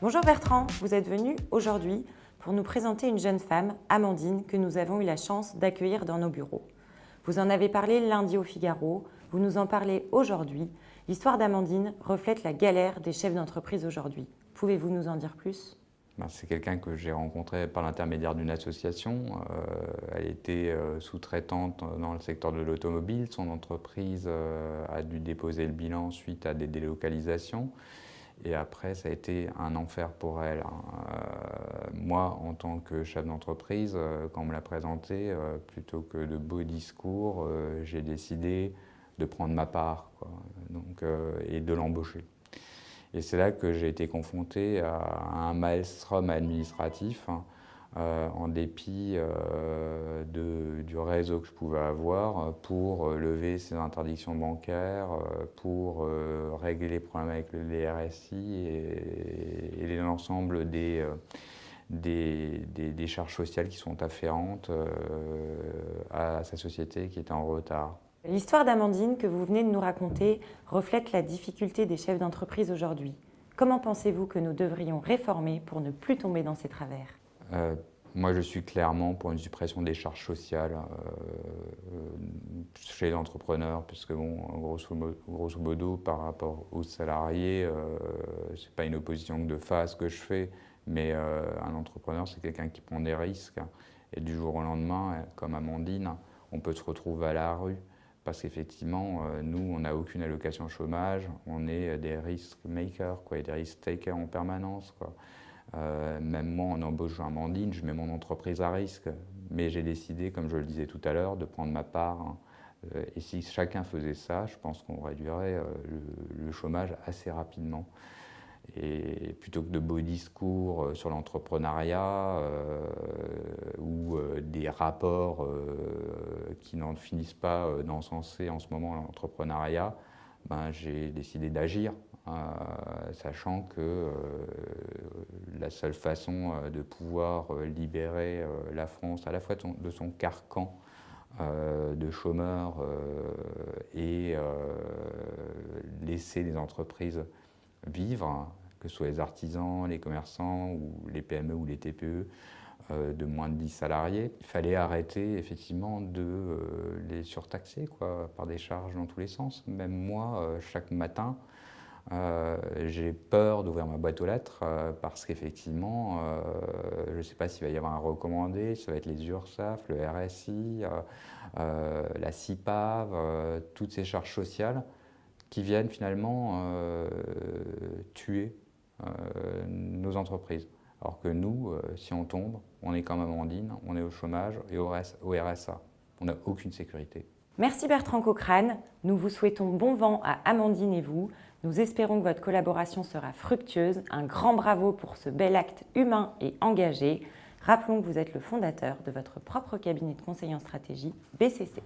Bonjour Bertrand, vous êtes venu aujourd'hui pour nous présenter une jeune femme, Amandine, que nous avons eu la chance d'accueillir dans nos bureaux. Vous en avez parlé lundi au Figaro, vous nous en parlez aujourd'hui. L'histoire d'Amandine reflète la galère des chefs d'entreprise aujourd'hui. Pouvez-vous nous en dire plus ? C'est quelqu'un que j'ai rencontré par l'intermédiaire d'une association. Elle était sous-traitante dans le secteur de l'automobile. Son entreprise a dû déposer le bilan suite à des délocalisations. Et après, ça a été un enfer pour elle. Moi, en tant que chef d'entreprise, quand on me l'a présenté, plutôt que de beaux discours, j'ai décidé de prendre ma part, quoi. Et de l'embaucher. Et c'est là que j'ai été confronté à un maelstrom administratif, en dépit du réseau que je pouvais avoir pour lever ces interdictions bancaires, pour régler les problèmes avec les RSI et l'ensemble des charges sociales qui sont afférentes à sa société qui était en retard. L'histoire d'Amandine que vous venez de nous raconter reflète la difficulté des chefs d'entreprise aujourd'hui. Comment pensez-vous que nous devrions réformer pour ne plus tomber dans ces travers ? Moi, je suis clairement pour une suppression des charges sociales chez les entrepreneurs, puisque grosso modo, par rapport aux salariés, c'est pas une opposition de face que je fais, mais un entrepreneur, c'est quelqu'un qui prend des risques. Et du jour au lendemain, comme Amandine, on peut se retrouver à la rue. Parce qu'effectivement, nous, on n'a aucune allocation chômage, on est des risk makers, quoi, et des risk takers en permanence, quoi. Même moi, en embauchant Amandine, je mets mon entreprise à risque. Mais j'ai décidé, comme je le disais tout à l'heure, de prendre ma part. Et si chacun faisait ça, je pense qu'on réduirait le chômage assez rapidement. Et plutôt que de beaux discours sur l'entrepreneuriat ou des rapports qui n'en finissent pas d'encenser en ce moment l'entrepreneuriat, j'ai décidé d'agir, sachant que la seule façon de pouvoir libérer la France à la fois de son carcan de chômeurs et laisser les entreprises vivre, que ce soit les artisans, les commerçants, ou les PME ou les TPE de moins de 10 salariés. Il fallait arrêter effectivement de les surtaxer, quoi, par des charges dans tous les sens. Même moi, chaque matin, j'ai peur d'ouvrir ma boîte aux lettres parce qu'effectivement, je ne sais pas s'il va y avoir un recommandé, ça va être les URSSAF, le RSI, la CIPAV, toutes ces charges sociales qui viennent finalement tuer nos entreprises. Alors que nous, si on tombe, on est comme Amandine, on est au chômage et au RSA. On n'a aucune sécurité. Merci Bertrand Cochrane. Nous vous souhaitons bon vent à Amandine et vous. Nous espérons que votre collaboration sera fructueuse. Un grand bravo pour ce bel acte humain et engagé. Rappelons que vous êtes le fondateur de votre propre cabinet de conseil en stratégie, BCC.